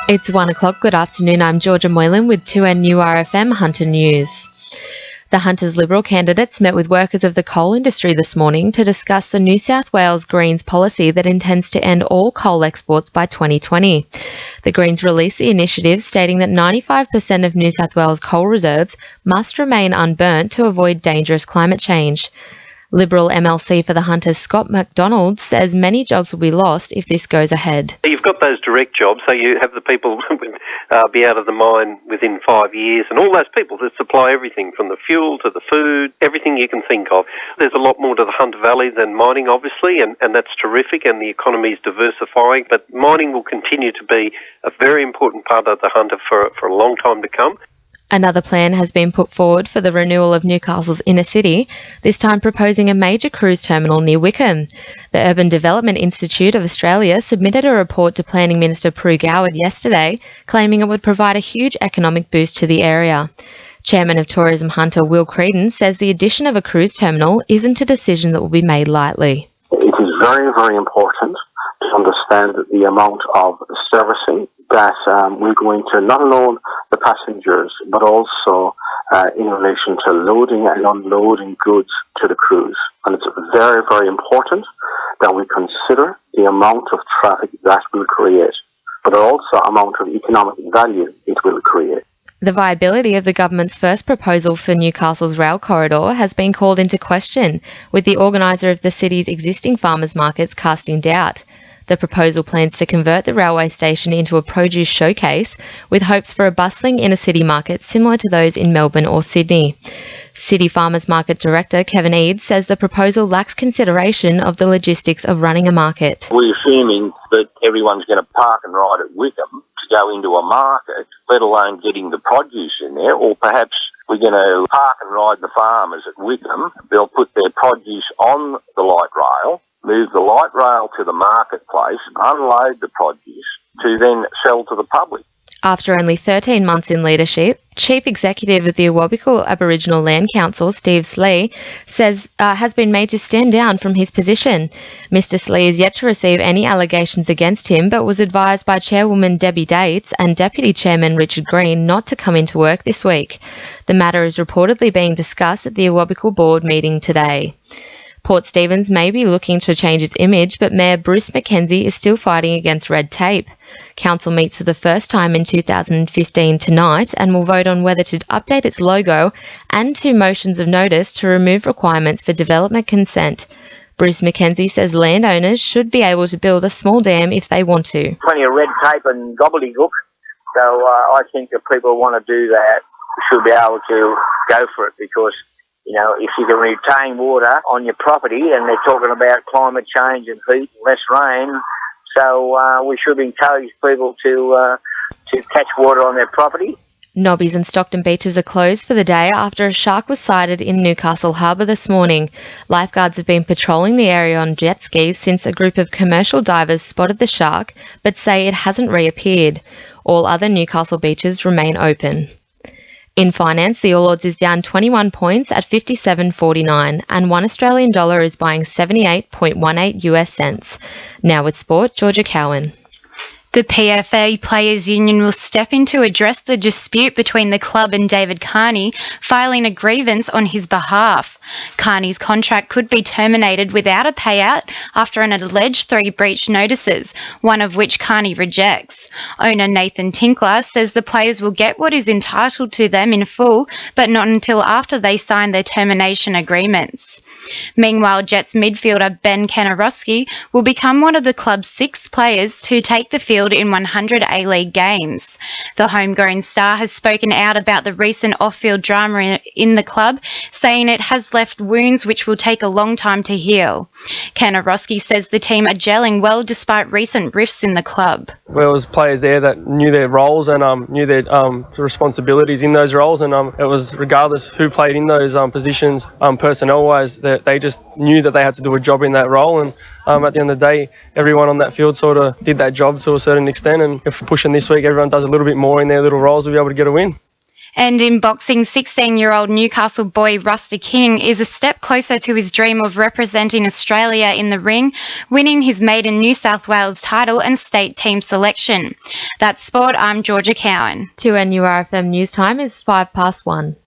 It's 1 o'clock. Good afternoon. I'm Georgia Moylan with 2NURFM Hunter News. The Hunter's Liberal candidates met with workers of the coal industry this morning to discuss the New South Wales Greens policy that intends to end all coal exports by 2020. The Greens released the initiative stating that 95% of New South Wales coal reserves must remain unburnt to avoid dangerous climate change. Liberal MLC for the Hunters Scott MacDonald says many jobs will be lost if this goes ahead. You've got those direct jobs, so you have the people be out of the mine within 5 years, and all those people that supply everything from the fuel to the food, everything you can think of. There's a lot more to the Hunter Valley than mining, obviously, and that's terrific, and the economy is diversifying, but mining will continue to be a very important part of the Hunter for a long time to come. Another plan has been put forward for the renewal of Newcastle's inner city, this time proposing a major cruise terminal near Wickham. The Urban Development Institute of Australia submitted a report to Planning Minister Prue Goward yesterday, claiming it would provide a huge economic boost to the area. Chairman of Tourism Hunter Will Creedon says the addition of a cruise terminal isn't a decision that will be made lightly. It is very, very important to understand the amount of servicing that we're going to not alone the passengers, but also in relation to loading and unloading goods to the cruise. And it's very, very important that we consider the amount of traffic that will create, but also amount of economic value it will create. The viability of the government's first proposal for Newcastle's rail corridor has been called into question, with the organiser of the city's existing farmers markets casting doubt. The proposal plans to convert the railway station into a produce showcase, with hopes for a bustling inner-city market similar to those in Melbourne or Sydney. City Farmers Market Director Kevin Eads says the proposal lacks consideration of the logistics of running a market. We're assuming that everyone's going to park and ride at Wickham to go into a market, let alone getting the produce in there, or perhaps we're going to park and ride the farmers at Wickham. They'll put their produce on the light rail, move the light rail to the marketplace, unload the produce to then sell to the public. After only 13 months in leadership, Chief Executive of the Awabakal Aboriginal Land Council, Steve Slee, says has been made to stand down from his position. Mr Slee is yet to receive any allegations against him, but was advised by Chairwoman Debbie Dates and Deputy Chairman Richard Green not to come into work this week. The matter is reportedly being discussed at the Awabakal Board meeting today. Port Stephens may be looking to change its image, but Mayor Bruce Mackenzie is still fighting against red tape. Council meets for the first time in 2015 tonight and will vote on whether to update its logo and 2 motions of notice to remove requirements for development consent. Bruce Mackenzie says landowners should be able to build a small dam if they want to. Plenty of red tape and gobbledygook, so I think if people want to do that, should be able to go for it, because you know, if you can retain water on your property, and they're talking about climate change and heat and less rain, so we should encourage people to catch water on their property. Nobbies and Stockton beaches are closed for the day after a shark was sighted in Newcastle Harbour this morning. Lifeguards have been patrolling the area on jet skis since a group of commercial divers spotted the shark, but say it hasn't reappeared. All other Newcastle beaches remain open. In finance, the All Ords is down 21 points at 57.49, and $1 is buying 78.18 US cents. Now with sport, Georgia Cowan. The PFA Players Union will step in to address the dispute between the club and David Carney, filing a grievance on his behalf. Carney's contract could be terminated without a payout after an alleged 3 breach notices, one of which Carney rejects. Owner Nathan Tinkler says the players will get what is entitled to them in full, but not until after they sign their termination agreements. Meanwhile, Jets midfielder Ben Kanarowski will become one of the club's 6 players to take the field in 100 A-League games. The homegrown star has spoken out about the recent off-field drama in the club, saying it has left wounds which will take a long time to heal. Kanarowski says the team are gelling well despite recent rifts in the club. There was players there that knew their roles and knew their responsibilities in those roles, and it was regardless who played in those positions, personnel-wise, that they just knew that they had to do a job in that role, and at the end of the day, everyone on that field sort of did that job to a certain extent, and if we're pushing this week, everyone does a little bit more in their little roles, we'll be able to get a win. And in boxing, 16-year-old Newcastle boy Rusty King is a step closer to his dream of representing Australia in the ring, winning his maiden New South Wales title and state team selection. That's sport. I'm Georgia Cowan. 2NURFM news time is 1:05.